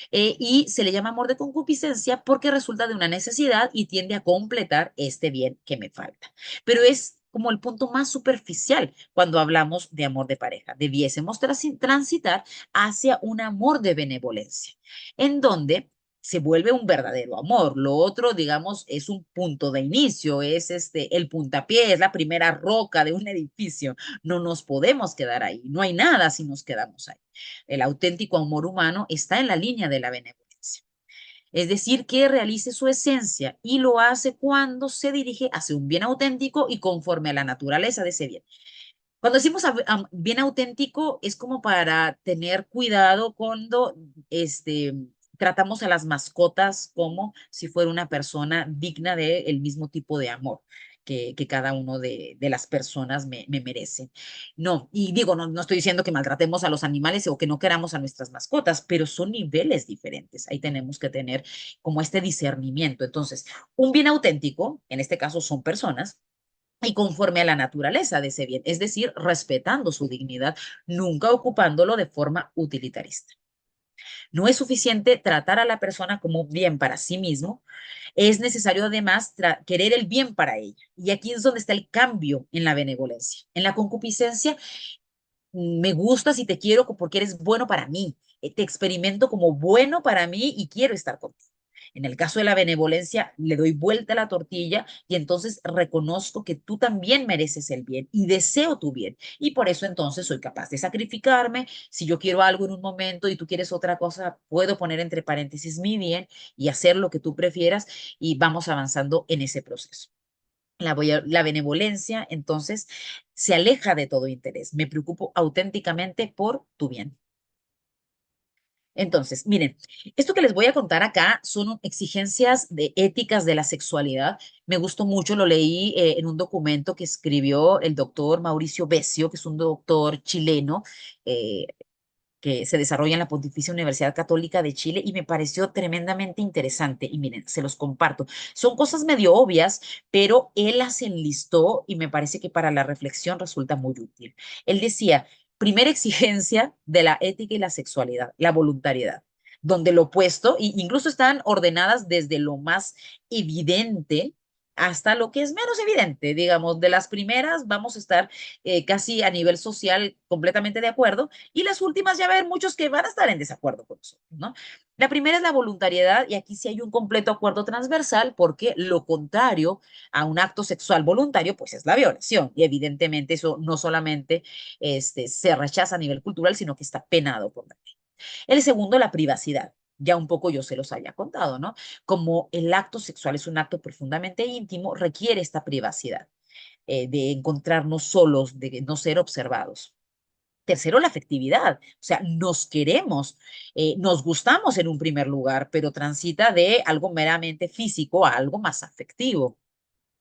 y se le llama amor de concupiscencia porque resulta de una necesidad y tiende a completar este bien que me falta. Pero es como el punto más superficial cuando hablamos de amor de pareja. Debiésemos transitar hacia un amor de benevolencia, en donde se vuelve un verdadero amor. Lo otro, digamos, es un punto de inicio, es el puntapié, es la primera roca de un edificio. No nos podemos quedar ahí, no hay nada si nos quedamos ahí. El auténtico amor humano está en la línea de la benevolencia. Es decir, que realice su esencia y lo hace cuando se dirige hacia un bien auténtico y conforme a la naturaleza de ese bien. Cuando decimos bien auténtico, es como para tener cuidado cuando tratamos a las mascotas como si fuera una persona digna del mismo tipo de amor que cada uno de las personas me merecen. No, y digo, no estoy diciendo que maltratemos a los animales o que no queramos a nuestras mascotas, pero son niveles diferentes. Ahí tenemos que tener como este discernimiento. Entonces, un bien auténtico, en este caso son personas, y conforme a la naturaleza de ese bien, es decir, respetando su dignidad, nunca ocupándolo de forma utilitarista. No es suficiente tratar a la persona como un bien para sí mismo, es necesario además querer el bien para ella. Y aquí es donde está el cambio en la benevolencia. En la concupiscencia, me gustas y te quiero porque eres bueno para mí, te experimento como bueno para mí y quiero estar contigo. En el caso de la benevolencia, le doy vuelta a la tortilla y entonces reconozco que tú también mereces el bien y deseo tu bien. Y por eso entonces soy capaz de sacrificarme. Si yo quiero algo en un momento y tú quieres otra cosa, puedo poner entre paréntesis mi bien y hacer lo que tú prefieras y vamos avanzando en ese proceso. La benevolencia, entonces, se aleja de todo interés. Me preocupo auténticamente por tu bien. Entonces, miren, esto que les voy a contar acá son exigencias de éticas de la sexualidad. Me gustó mucho, lo leí en un documento que escribió el doctor Mauricio Besio, que es un doctor chileno, eh, que se desarrolla en la Pontificia Universidad Católica de Chile y me pareció tremendamente interesante. Y miren, se los comparto. Son cosas medio obvias, pero él las enlistó y me parece que para la reflexión resulta muy útil. Él decía, primera exigencia de la ética y la sexualidad, la voluntariedad, donde lo opuesto, incluso están ordenadas desde lo más evidente hasta lo que es menos evidente, digamos, de las primeras vamos a estar casi a nivel social completamente de acuerdo y las últimas ya va a haber muchos que van a estar en desacuerdo con nosotros, ¿no? La primera es la voluntariedad y aquí sí hay un completo acuerdo transversal porque lo contrario a un acto sexual voluntario pues es la violación y evidentemente eso no solamente se rechaza a nivel cultural, sino que está penado por la ley. El segundo, la privacidad. Ya un poco yo se los había contado, ¿no? Como el acto sexual es un acto profundamente íntimo, requiere esta privacidad, de encontrarnos solos, de no ser observados. Tercero, la afectividad. O sea, nos queremos, nos gustamos en un primer lugar, pero transita de algo meramente físico a algo más afectivo.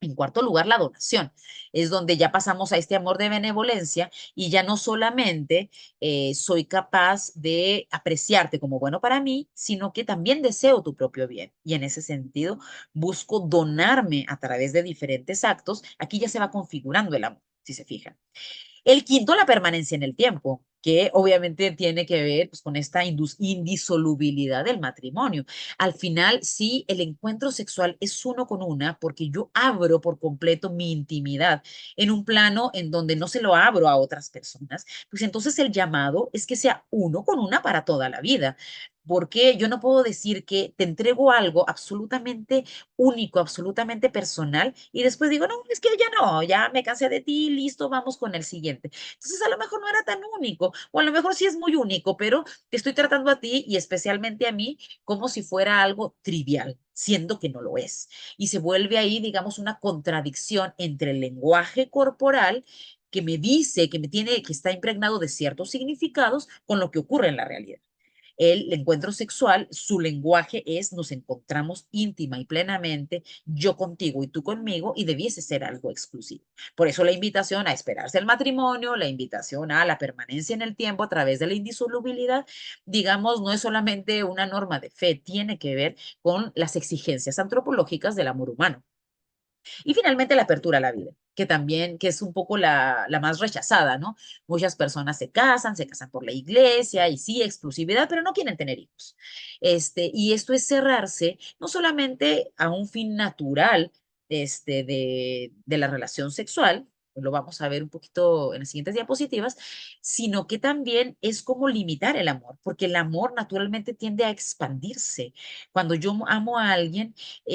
En cuarto lugar, la donación. Es donde ya pasamos a este amor de benevolencia y ya no solamente soy capaz de apreciarte como bueno para mí, sino que también deseo tu propio bien. Y en ese sentido, busco donarme a través de diferentes actos. Aquí ya se va configurando el amor, si se fijan. El quinto, la permanencia en el tiempo, que obviamente tiene que ver pues, con esta indisolubilidad del matrimonio. Al final, sí, el encuentro sexual es uno con una, porque yo abro por completo mi intimidad en un plano en donde no se lo abro a otras personas, pues entonces el llamado es que sea uno con una para toda la vida. Porque yo no puedo decir que te entrego algo absolutamente único, absolutamente personal, y después digo, no, es que ya no, ya me cansé de ti, listo, vamos con el siguiente. Entonces, a lo mejor no era tan único, o a lo mejor sí es muy único, pero te estoy tratando a ti y especialmente a mí como si fuera algo trivial, siendo que no lo es. Y se vuelve ahí, digamos, una contradicción entre el lenguaje corporal que me dice, que me tiene, que está impregnado de ciertos significados con lo que ocurre en la realidad. El encuentro sexual, su lenguaje es nos encontramos íntima y plenamente, yo contigo y tú conmigo, y debiese ser algo exclusivo. Por eso la invitación a esperarse el matrimonio, la invitación a la permanencia en el tiempo a través de la indisolubilidad, digamos, no es solamente una norma de fe, tiene que ver con las exigencias antropológicas del amor humano. Y finalmente la apertura a la vida, que también, que es un poco la más rechazada, ¿no? Muchas personas se casan por la iglesia y sí, exclusividad, pero no quieren tener hijos. Y esto es cerrarse no solamente a un fin natural, de la relación sexual, lo vamos a ver un poquito en las siguientes diapositivas, sino que también es como limitar el amor, porque el amor naturalmente tiende a expandirse. Cuando yo amo a alguien,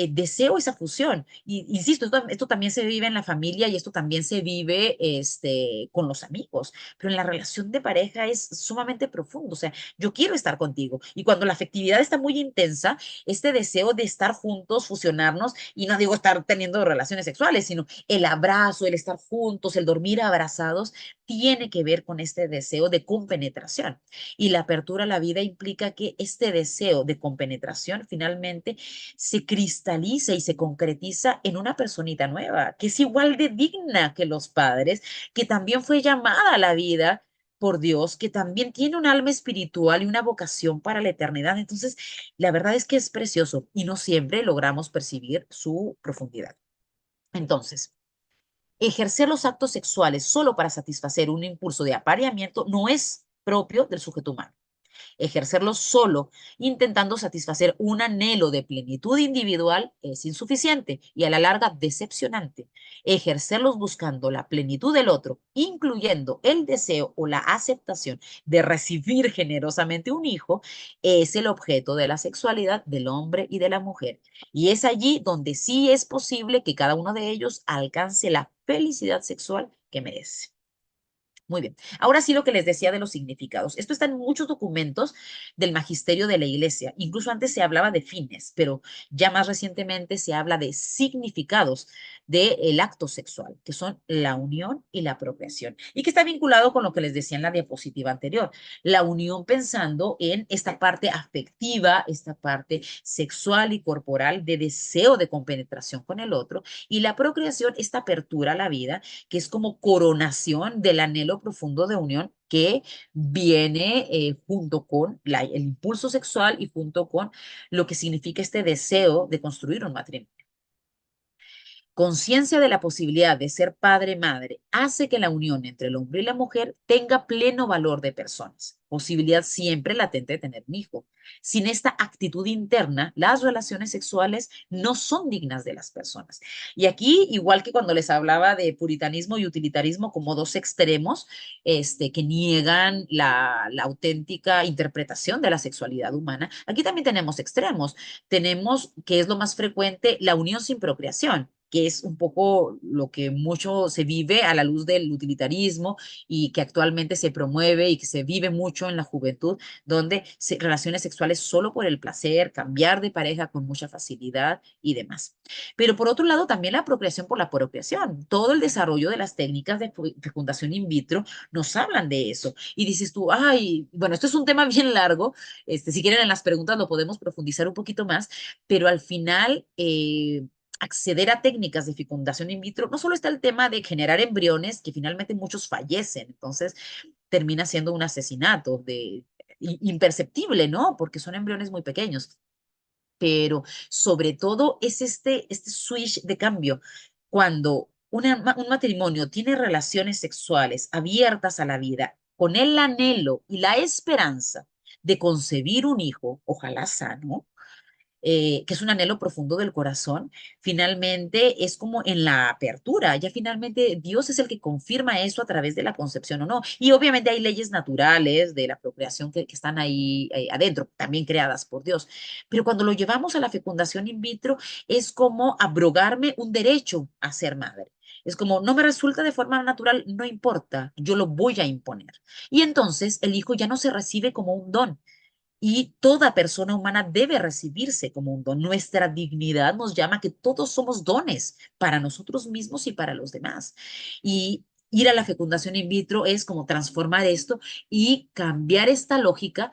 deseo esa fusión. Y insisto, esto también se vive en la familia y esto también se vive con los amigos, pero en la relación de pareja es sumamente profundo. O sea, yo quiero estar contigo. Y cuando la afectividad está muy intensa, este deseo de estar juntos, fusionarnos, y no digo estar teniendo relaciones sexuales, sino el abrazo, el estar juntos, el dormir abrazados, tiene que ver con este deseo de compenetración. Y la apertura a la vida implica que este deseo de compenetración finalmente se cristaliza y se concretiza en una personita nueva, que es igual de digna que los padres, que también fue llamada a la vida por Dios, que también tiene un alma espiritual y una vocación para la eternidad. Entonces, la verdad es que es precioso y no siempre logramos percibir su profundidad. Entonces, ejercer los actos sexuales solo para satisfacer un impulso de apareamiento no es propio del sujeto humano. Ejercerlo solo, intentando satisfacer un anhelo de plenitud individual, es insuficiente y a la larga decepcionante. Ejercerlos buscando la plenitud del otro, incluyendo el deseo o la aceptación de recibir generosamente un hijo, es el objeto de la sexualidad del hombre y de la mujer. Y es allí donde sí es posible que cada uno de ellos alcance la felicidad sexual que merece. Muy bien. Ahora sí lo que les decía de los significados. Esto está en muchos documentos del magisterio de la iglesia. Incluso antes se hablaba de fines, pero ya más recientemente se habla de significados del acto sexual, que son la unión y la procreación. Y que está vinculado con lo que les decía en la diapositiva anterior. La unión pensando en esta parte afectiva, esta parte sexual y corporal de deseo de compenetración con el otro. Y la procreación, esta apertura a la vida que es como coronación del anhelo profundo de unión que viene junto con el impulso sexual y junto con lo que significa este deseo de construir un matrimonio. Conciencia de la posibilidad de ser padre-madre hace que la unión entre el hombre y la mujer tenga pleno valor de personas, posibilidad siempre latente de tener un hijo. Sin esta actitud interna, las relaciones sexuales no son dignas de las personas. Y aquí, igual que cuando les hablaba de puritanismo y utilitarismo como dos extremos que niegan la auténtica interpretación de la sexualidad humana, aquí también tenemos extremos. Tenemos, que es lo más frecuente, la unión sin procreación que es un poco lo que mucho se vive a la luz del utilitarismo y que actualmente se promueve y que se vive mucho en la juventud, donde relaciones sexuales solo por el placer, cambiar de pareja con mucha facilidad y demás. Pero por otro lado, también la procreación por la procreación. Todo el desarrollo de las técnicas de fecundación in vitro nos hablan de eso. Y dices tú, ay, bueno, esto es un tema bien largo. Si quieren en las preguntas lo podemos profundizar un poquito más, pero al final acceder a técnicas de fecundación in vitro, no solo está el tema de generar embriones, que finalmente muchos fallecen, entonces termina siendo un asesinato imperceptible, ¿no? Porque son embriones muy pequeños, pero sobre todo es este switch de cambio. Cuando un matrimonio tiene relaciones sexuales abiertas a la vida, con el anhelo y la esperanza de concebir un hijo, ojalá sano, que es un anhelo profundo del corazón, finalmente es como en la apertura, ya finalmente Dios es el que confirma eso a través de la concepción o no. Y obviamente hay leyes naturales de la procreación que están ahí adentro, también creadas por Dios. Pero cuando lo llevamos a la fecundación in vitro, es como abrogarme un derecho a ser madre. Es como, no me resulta de forma natural, no importa, yo lo voy a imponer. Y entonces el hijo ya no se recibe como un don, y toda persona humana debe recibirse como un don. Nuestra dignidad nos llama que todos somos dones para nosotros mismos y para los demás. Y ir a la fecundación in vitro es como transformar esto y cambiar esta lógica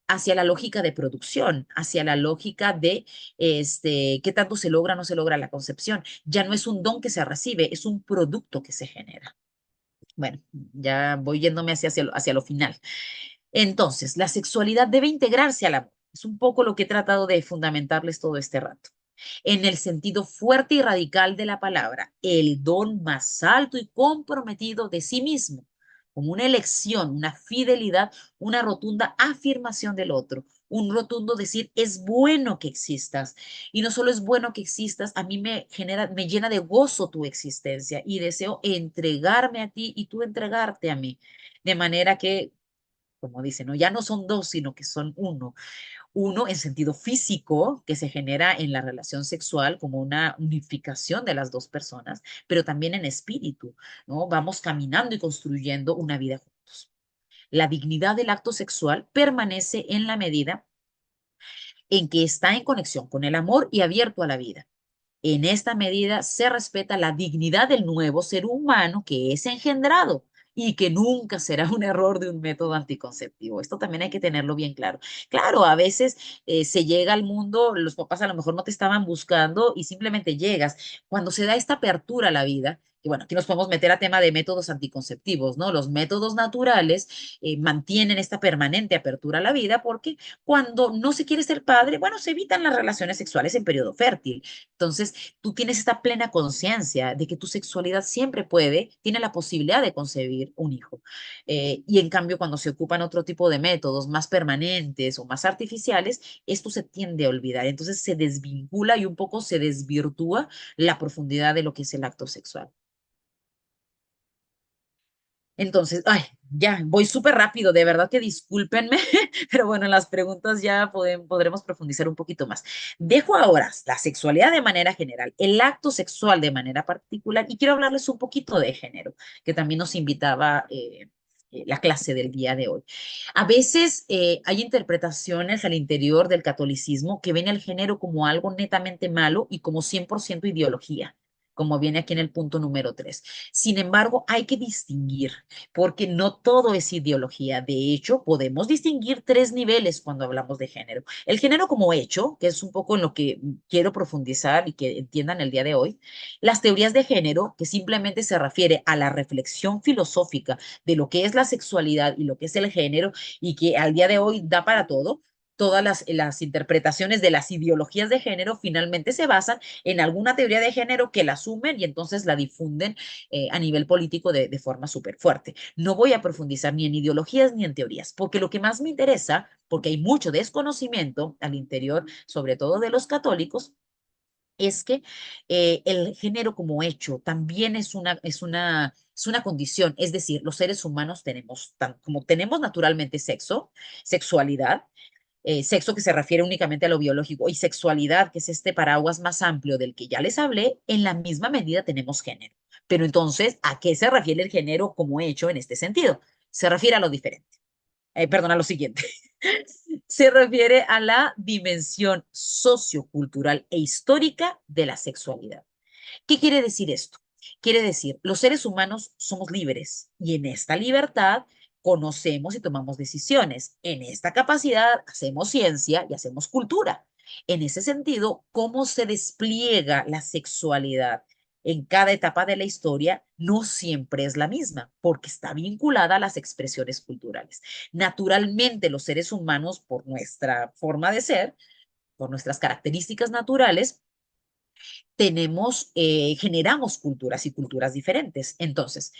hacia la lógica de producción, hacia la lógica de qué tanto se logra o no se logra la concepción. Ya no es un don que se recibe, es un producto que se genera. Bueno, ya voy yéndome hacia lo final. Entonces, la sexualidad debe integrarse al amor. Es un poco lo que he tratado de fundamentarles todo este rato. En el sentido fuerte y radical de la palabra, el don más alto y comprometido de sí mismo, como una elección, una fidelidad, una rotunda afirmación del otro, un rotundo decir, es bueno que existas. Y no solo es bueno que existas, a mí me llena de gozo tu existencia y deseo entregarme a ti y tú entregarte a mí. De manera que como dicen, ¿no? Ya no son dos, sino que son uno. Uno en sentido físico, que se genera en la relación sexual como una unificación de las dos personas, pero también en espíritu, ¿no? Vamos caminando y construyendo una vida juntos. La dignidad del acto sexual permanece en la medida en que está en conexión con el amor y abierto a la vida. En esta medida se respeta la dignidad del nuevo ser humano que es engendrado y que nunca será un error de un método anticonceptivo. Esto también hay que tenerlo bien claro. Claro, a veces se llega al mundo, los papás a lo mejor no te estaban buscando y simplemente llegas. Cuando se da esta apertura a la vida, y bueno, aquí nos podemos meter a tema de métodos anticonceptivos, ¿no? Los métodos naturales mantienen esta permanente apertura a la vida porque cuando no se quiere ser padre, bueno, se evitan las relaciones sexuales en periodo fértil. Entonces, tú tienes esta plena conciencia de que tu sexualidad siempre tiene la posibilidad de concebir un hijo. Y en cambio, cuando se ocupan otro tipo de métodos más permanentes o más artificiales, esto se tiende a olvidar. Entonces se desvincula y un poco se desvirtúa la profundidad de lo que es el acto sexual. Entonces, ay, ya, voy súper rápido, de verdad que discúlpenme, pero bueno, en las preguntas ya podremos profundizar un poquito más. Dejo ahora la sexualidad de manera general, el acto sexual de manera particular, y quiero hablarles un poquito de género, que también nos invitaba la clase del día de hoy. A veces hay interpretaciones al interior del catolicismo que ven el género como algo netamente malo y como 100% ideología, como viene aquí en el punto número 3. Sin embargo, hay que distinguir porque no todo es ideología. De hecho, podemos distinguir tres niveles cuando hablamos de género. El género como hecho, que es un poco en lo que quiero profundizar y que entiendan el día de hoy. Las teorías de género, que simplemente se refiere a la reflexión filosófica de lo que es la sexualidad y lo que es el género y que al día de hoy da para todo. Todas las interpretaciones de las ideologías de género finalmente se basan en alguna teoría de género que la asumen y entonces la difunden a nivel político de forma súper fuerte. No voy a profundizar ni en ideologías ni en teorías, porque lo que más me interesa, porque hay mucho desconocimiento al interior, sobre todo de los católicos, es que el género como hecho también es una condición, es decir, los seres humanos tenemos, como tenemos naturalmente sexo, sexualidad, sexo que se refiere únicamente a lo biológico, y sexualidad, que es este paraguas más amplio del que ya les hablé, en la misma medida tenemos género. Pero entonces, ¿a qué se refiere el género como hecho en este sentido? Se refiere a lo diferente. Perdón, a lo siguiente. Se refiere a la dimensión sociocultural e histórica de la sexualidad. ¿Qué quiere decir esto? Quiere decir, los seres humanos somos libres y en esta libertad conocemos y tomamos decisiones. En esta capacidad hacemos ciencia y hacemos cultura. En ese sentido, cómo se despliega la sexualidad en cada etapa de la historia no siempre es la misma, porque está vinculada a las expresiones culturales. Naturalmente, los seres humanos, por nuestra forma de ser, por nuestras características naturales, generamos culturas y culturas diferentes. Entonces,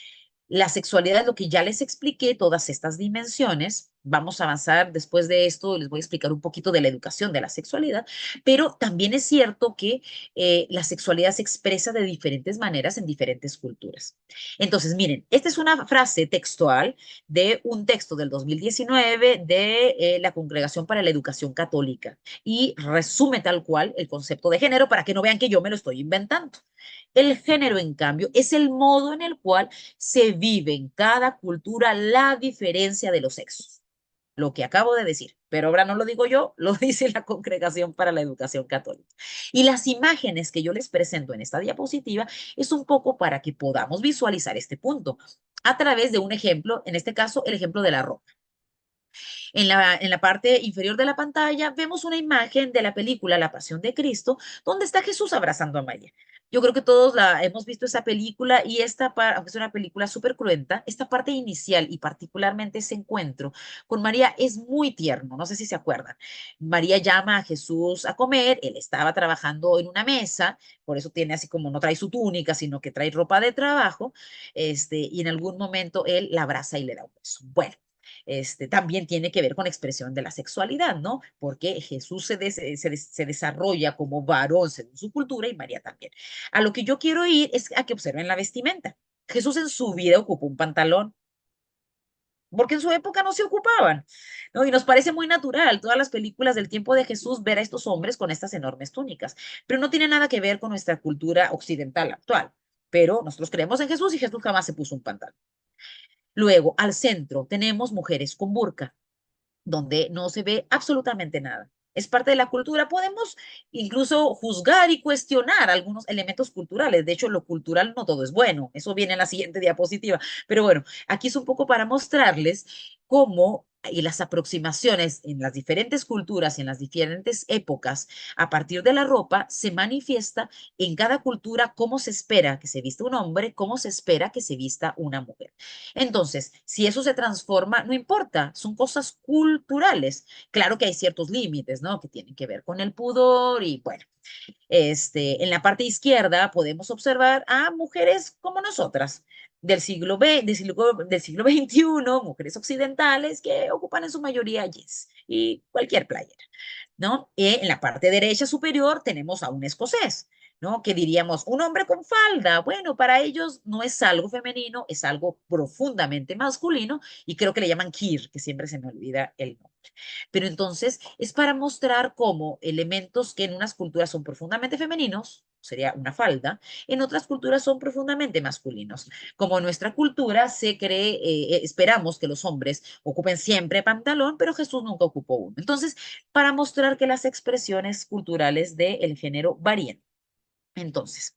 la sexualidad es lo que ya les expliqué, todas estas dimensiones. Vamos a avanzar después de esto, les voy a explicar un poquito de la educación de la sexualidad, pero también es cierto que la sexualidad se expresa de diferentes maneras en diferentes culturas. Entonces, miren, esta es una frase textual de un texto del 2019 de la Congregación para la Educación Católica y resume tal cual el concepto de género para que no vean que yo me lo estoy inventando. El género, en cambio, es el modo en el cual se vive en cada cultura la diferencia de los sexos. Lo que acabo de decir, pero ahora no lo digo yo, lo dice la Congregación para la Educación Católica. Y las imágenes que yo les presento en esta diapositiva es un poco para que podamos visualizar este punto a través de un ejemplo, en este caso, el ejemplo de la ropa. En la parte inferior de la pantalla vemos una imagen de la película La Pasión de Cristo, donde está Jesús abrazando a María. Yo creo que todos hemos visto esa película y aunque es una película súper cruenta, esta parte inicial y particularmente ese encuentro con María es muy tierno, no sé si se acuerdan. María llama a Jesús a comer, él estaba trabajando en una mesa, por eso tiene así como no trae su túnica, sino que trae ropa de trabajo, y en algún momento él la abraza y le da un beso. Bueno, también tiene que ver con expresión de la sexualidad, ¿no? Porque Jesús se desarrolla como varón según su cultura y María también. A lo que yo quiero ir es a que observen la vestimenta. Jesús en su vida ocupó un pantalón, porque en su época no se ocupaban, ¿no? Y nos parece muy natural, todas las películas del tiempo de Jesús, ver a estos hombres con estas enormes túnicas, pero no tiene nada que ver con nuestra cultura occidental actual. Pero nosotros creemos en Jesús y Jesús jamás se puso un pantalón. Luego, al centro, tenemos mujeres con burka, donde no se ve absolutamente nada. Es parte de la cultura. Podemos incluso juzgar y cuestionar algunos elementos culturales. De hecho, lo cultural no todo es bueno. Eso viene en la siguiente diapositiva. Pero bueno, aquí es un poco para mostrarles cómo y las aproximaciones en las diferentes culturas y en las diferentes épocas a partir de la ropa se manifiesta en cada cultura cómo se espera que se vista un hombre, cómo se espera que se vista una mujer. Entonces, si eso se transforma, no importa, son cosas culturales. Claro que hay ciertos límites, ¿no? Que tienen que ver con el pudor y bueno, en la parte izquierda podemos observar a mujeres como nosotras del siglo XXI, mujeres occidentales que ocupan en su mayoría jeans y cualquier playera, ¿no? En la parte derecha superior tenemos a un escocés, ¿no? Que diríamos, un hombre con falda. Bueno, para ellos no es algo femenino, es algo profundamente masculino y creo que le llaman kir, que siempre se me olvida el nombre. Pero entonces es para mostrar cómo elementos que en unas culturas son profundamente femeninos, sería una falda, en otras culturas son profundamente masculinos. Como en nuestra cultura se cree, esperamos que los hombres ocupen siempre pantalón, pero Jesús nunca ocupó uno. Entonces, para mostrar que las expresiones culturales del género varían. Entonces,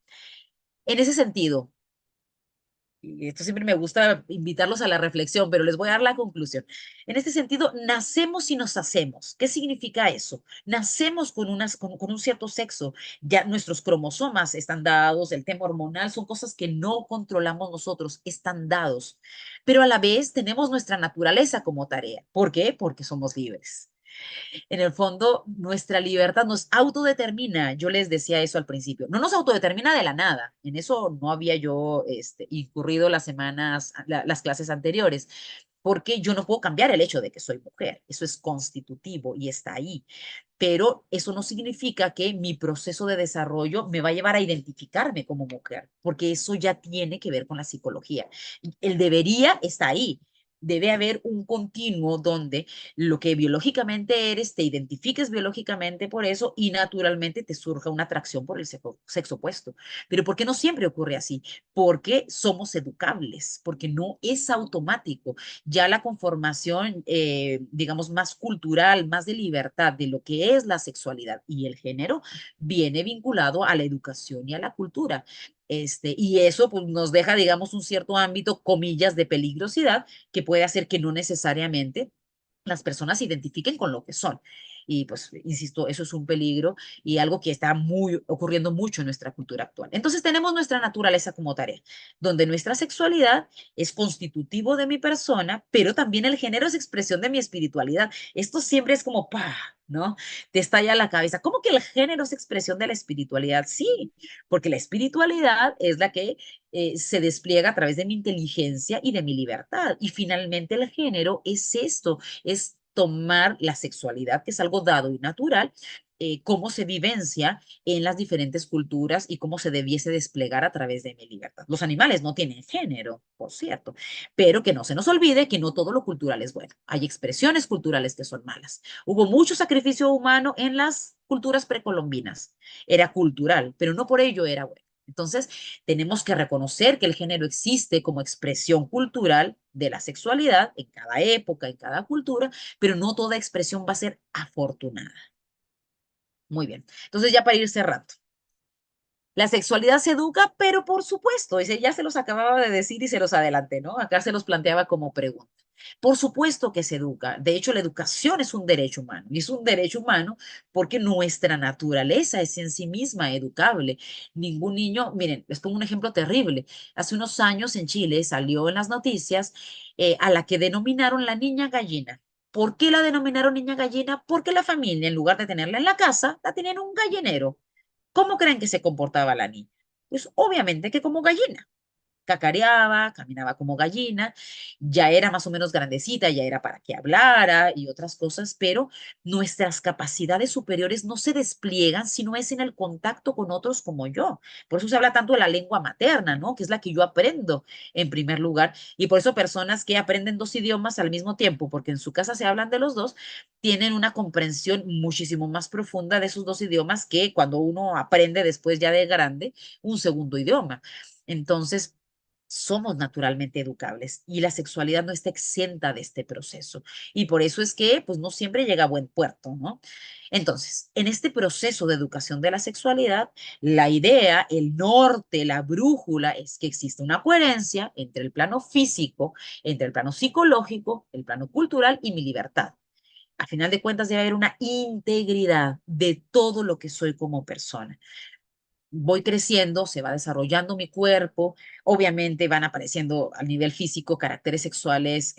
en ese sentido, y esto siempre me gusta invitarlos a la reflexión, pero les voy a dar la conclusión. En este sentido, nacemos y nos hacemos. ¿Qué significa eso? Nacemos con un cierto sexo, ya nuestros cromosomas están dados, el tema hormonal son cosas que no controlamos nosotros, están dados, pero a la vez tenemos nuestra naturaleza como tarea. ¿Por qué? Porque somos libres. En el fondo, nuestra libertad nos autodetermina. Yo les decía eso al principio. No nos autodetermina de la nada. En eso no había yo incurrido las clases anteriores, porque yo no puedo cambiar el hecho de que soy mujer. Eso es constitutivo y está ahí. Pero eso no significa que mi proceso de desarrollo me va a llevar a identificarme como mujer, porque eso ya tiene que ver con la psicología. El debería está ahí. debe haber un continuo donde lo que biológicamente eres, te identifiques biológicamente por eso y naturalmente te surja una atracción por el sexo opuesto. Pero ¿por qué no siempre ocurre así? Porque somos educables, porque no es automático. Ya la conformación, digamos, más cultural, más de libertad de lo que es la sexualidad y el género, viene vinculado a la educación y a la cultura. Y eso pues, nos deja, digamos, un cierto ámbito, comillas, de peligrosidad que puede hacer que no necesariamente las personas se identifiquen con lo que son. Y pues, insisto, eso es un peligro y algo que está ocurriendo mucho en nuestra cultura actual. Entonces tenemos nuestra naturaleza como tarea, donde nuestra sexualidad es constitutivo de mi persona, pero también el género es expresión de mi espiritualidad. Esto siempre es como, ¡pah! ¿No? Te estalla la cabeza. ¿Cómo que el género es expresión de la espiritualidad? Sí, porque la espiritualidad es la que se despliega a través de mi inteligencia y de mi libertad. Y finalmente el género es esto, es tomar la sexualidad, que es algo dado y natural, cómo se vivencia en las diferentes culturas y cómo se debiese desplegar a través de mi libertad. Los animales no tienen género, por cierto, pero que no se nos olvide que no todo lo cultural es bueno. Hay expresiones culturales que son malas. Hubo mucho sacrificio humano en las culturas precolombinas. Era cultural, pero no por ello era bueno. Entonces, tenemos que reconocer que el género existe como expresión cultural de la sexualidad en cada época, en cada cultura, pero no toda expresión va a ser afortunada. Muy bien. Entonces, ya para ir cerrando. La sexualidad se educa, pero por supuesto, ese ya se los acababa de decir y se los adelanté, ¿no? Acá se los planteaba como pregunta. Por supuesto que se educa. De hecho, la educación es un derecho humano. Y es un derecho humano porque nuestra naturaleza es en sí misma educable. Ningún niño, miren, les pongo un ejemplo terrible. Hace unos años en Chile salió en las noticias a la que denominaron la niña gallina. ¿Por qué la denominaron niña gallina? Porque la familia, en lugar de tenerla en la casa, la tenían en un gallinero. ¿Cómo creen que se comportaba la niña? Pues obviamente que como gallina. Cacareaba, caminaba como gallina, ya era más o menos grandecita, ya era para que hablara y otras cosas, pero nuestras capacidades superiores no se despliegan si no es en el contacto con otros como yo. Por eso se habla tanto de la lengua materna, ¿no? Que es la que yo aprendo en primer lugar. Y por eso personas que aprenden dos idiomas al mismo tiempo, porque en su casa se hablan de los dos, tienen una comprensión muchísimo más profunda de esos dos idiomas que cuando uno aprende después ya de grande un segundo idioma. Entonces, somos naturalmente educables y la sexualidad no está exenta de este proceso. Y por eso es que, pues, no siempre llega a buen puerto, ¿no? Entonces, en este proceso de educación de la sexualidad, la idea, el norte, la brújula es que existe una coherencia entre el plano físico, entre el plano psicológico, el plano cultural y mi libertad. A final de cuentas, debe haber una integridad de todo lo que soy como persona. Voy creciendo, se va desarrollando mi cuerpo, obviamente van apareciendo a nivel físico caracteres sexuales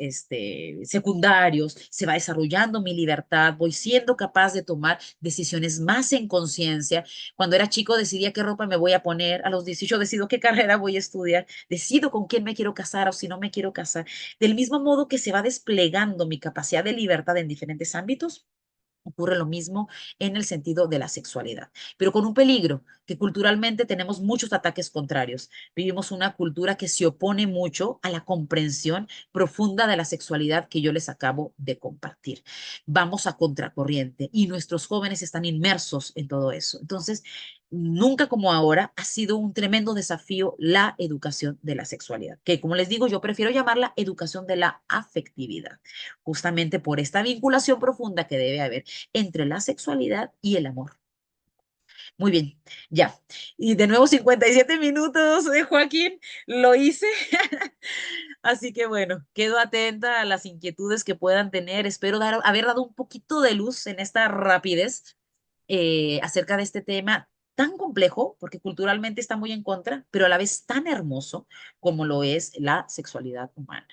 secundarios, se va desarrollando mi libertad, voy siendo capaz de tomar decisiones más en conciencia. Cuando era chico decidía qué ropa me voy a poner, a los 18 decido qué carrera voy a estudiar, decido con quién me quiero casar o si no me quiero casar. Del mismo modo que se va desplegando mi capacidad de libertad en diferentes ámbitos, ocurre lo mismo en el sentido de la sexualidad, pero con un peligro, que culturalmente tenemos muchos ataques contrarios. Vivimos una cultura que se opone mucho a la comprensión profunda de la sexualidad que yo les acabo de compartir. Vamos a contracorriente y nuestros jóvenes están inmersos en todo eso. Entonces, nunca como ahora ha sido un tremendo desafío la educación de la sexualidad, que como les digo, yo prefiero llamarla educación de la afectividad, justamente por esta vinculación profunda que debe haber entre la sexualidad y el amor. Muy bien, ya. Y de nuevo 57 minutos de Joaquín, lo hice. Así que bueno, quedo atenta a las inquietudes que puedan tener. Espero haber dado un poquito de luz en esta rapidez acerca de este tema tan complejo, porque culturalmente está muy en contra, pero a la vez tan hermoso como lo es la sexualidad humana.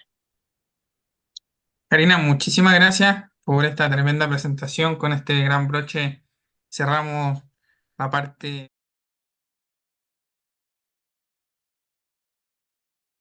Karina, muchísimas gracias por esta tremenda presentación. Con este gran broche cerramos la parte